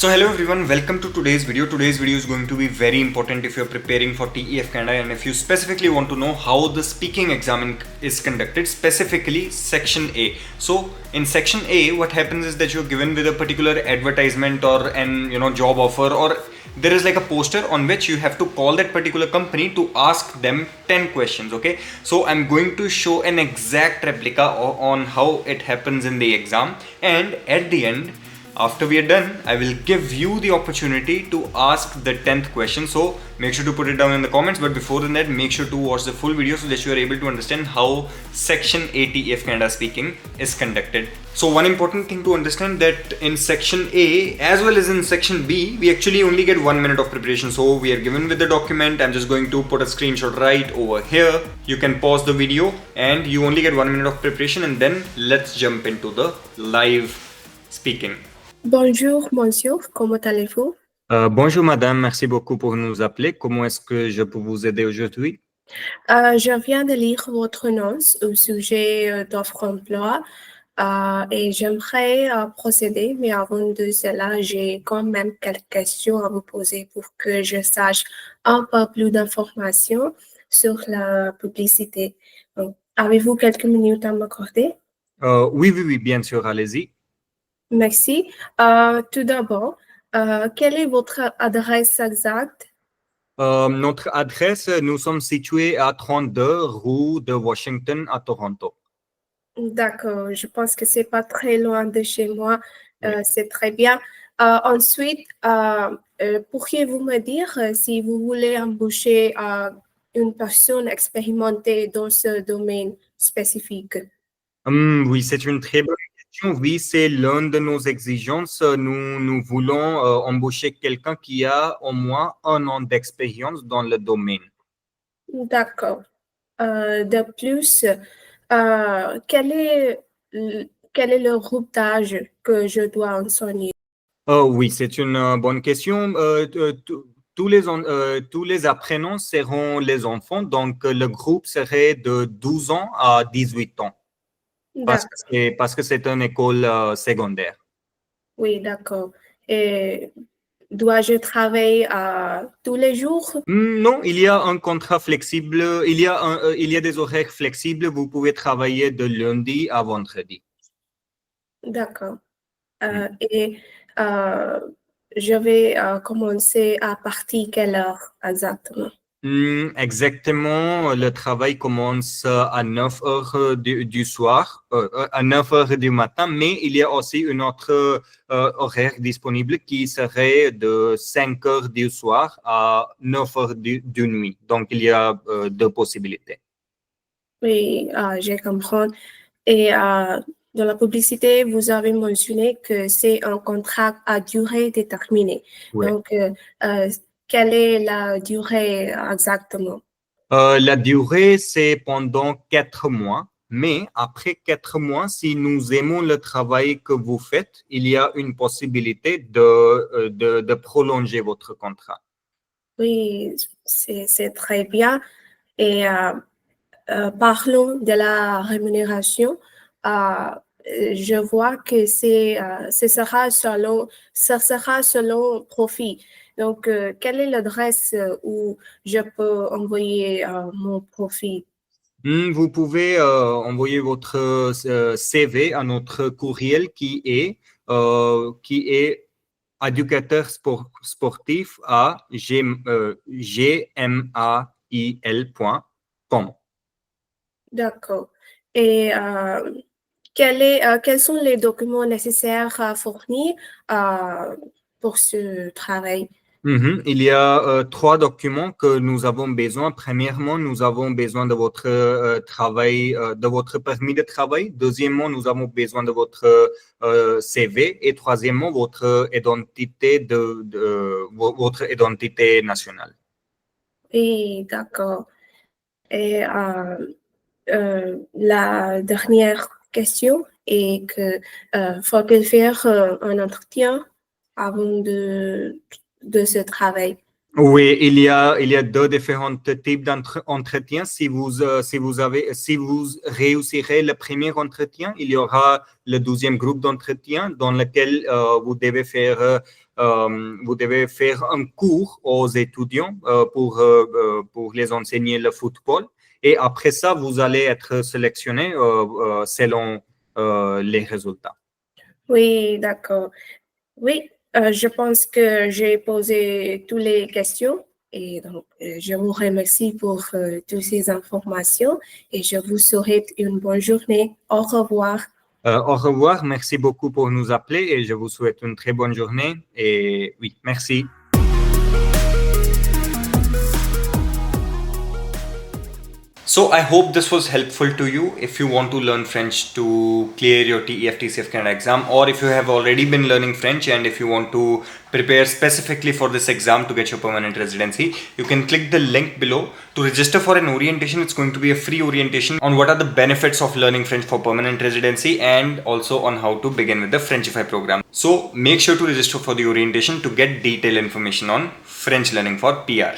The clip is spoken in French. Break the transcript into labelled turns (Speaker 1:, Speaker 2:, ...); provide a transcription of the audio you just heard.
Speaker 1: So hello everyone, welcome to today's video. Today's video is going to be very important if you're preparing for TEF Canada and if you specifically want to know how the speaking exam is conducted, specifically section A. So in section A, what happens is that you're given with a particular advertisement or an job offer, or there is like a poster on which you have to call that particular company to ask them 10 questions. Okay, so I'm going to show an exact replica on how it happens in the exam, and at the end, after we are done, I will give you the opportunity to ask the 10th question. So make sure to put it down in the comments. But before that, make sure to watch the full video so that you are able to understand how Section ATF Canada speaking is conducted. So one important thing to understand that in Section A as well as in Section B, we actually only get 1 minute of preparation. So we are given with the document. I'm just going to put a screenshot right over here. You can pause the video and you only get 1 minute of preparation, and then let's jump into the live speaking.
Speaker 2: Bonjour, monsieur, comment allez-vous?
Speaker 1: Bonjour madame, merci beaucoup pour nous appeler. Comment est-ce que je peux vous aider aujourd'hui?
Speaker 2: Je viens de lire votre annonce au sujet d'offres d'emploi et j'aimerais procéder, mais avant de cela, j'ai quand même quelques questions à vous poser pour que je sache un peu plus d'informations sur la publicité. Donc, avez-vous quelques minutes à m'accorder?
Speaker 1: Oui, bien sûr, allez-y.
Speaker 2: Merci. Tout d'abord, quelle est votre adresse exacte?
Speaker 1: Notre adresse, nous sommes situés à 32 rue de Washington à Toronto.
Speaker 2: D'accord, je pense que c'est pas très loin de chez moi. C'est très bien. Ensuite, pourriez-vous me dire si vous voulez embaucher une personne expérimentée dans ce domaine spécifique?
Speaker 1: Oui, c'est une très bonne question. Oui, c'est l'une de nos exigences. Nous voulons embaucher quelqu'un qui a au moins 1 an d'expérience dans le domaine.
Speaker 2: D'accord. De plus, quel est le groupe d'âge que je dois enseigner?
Speaker 1: Oui, c'est une bonne question. Tous les apprenants seront les enfants, donc le groupe serait de 12 ans à 18 ans, parce que c'est une école secondaire.
Speaker 2: Oui, d'accord. Et dois-je travailler tous les jours?
Speaker 1: Non, il y a un contrat flexible, il y a des horaires flexibles, vous pouvez travailler de lundi à vendredi.
Speaker 2: D'accord. Et je vais commencer à partir quelle heure exactement?
Speaker 1: Exactement, le travail commence à 9 heures du soir, à 9 heures du matin, mais il y a aussi une autre horaire disponible qui serait de 5 heures du soir à 9 heures du nuit. Donc, il y a deux possibilités.
Speaker 2: Oui, je comprends. Et dans la publicité, vous avez mentionné que c'est un contrat à durée déterminée.
Speaker 1: Ouais.
Speaker 2: Donc, quelle est la durée exactement?
Speaker 1: La durée, c'est pendant 4 mois, mais après 4 mois, si nous aimons le travail que vous faites, il y a une possibilité de prolonger votre contrat.
Speaker 2: Oui, c'est très bien. Et parlons de la rémunération. Je vois que ça sera selon profit. Donc, quelle est l'adresse où je peux envoyer mon profit?
Speaker 1: Vous pouvez envoyer votre CV à notre courriel qui est éducateur sportif à gmail.com.
Speaker 2: D'accord. Et quels sont les documents nécessaires à fournir pour ce travail?
Speaker 1: Il y a 3 documents que nous avons besoin. Premièrement, nous avons besoin de votre travail, de votre permis de travail. Deuxièmement, nous avons besoin de votre CV. Et troisièmement, votre votre identité nationale.
Speaker 2: Oui, d'accord. Et la dernière question est que faut-il faire un entretien avant de ce travail?
Speaker 1: Oui, il y a deux différents types d'entretiens. Si vous réussirez le premier entretien, il y aura le deuxième groupe d'entretien dans lequel vous devez faire un cours aux étudiants pour les enseigner le football. Et après ça, vous allez être sélectionné selon les résultats.
Speaker 2: Oui, d'accord. Oui, je pense que j'ai posé toutes les questions et donc je vous remercie pour toutes ces informations et je vous souhaite une bonne journée. Au revoir.
Speaker 1: Au revoir, merci beaucoup pour nous appeler et je vous souhaite une très bonne journée. Et oui, merci. So I hope this was helpful to you if you want to learn French to clear your TEF TCF Canada exam, or if you have already been learning French and if you want to prepare specifically for this exam to get your permanent residency, you can click the link below to register for an orientation. It's going to be a free orientation on what are the benefits of learning French for permanent residency and also on how to begin with the Frenchify program. So make sure to register for the orientation to get detailed information on French learning for PR.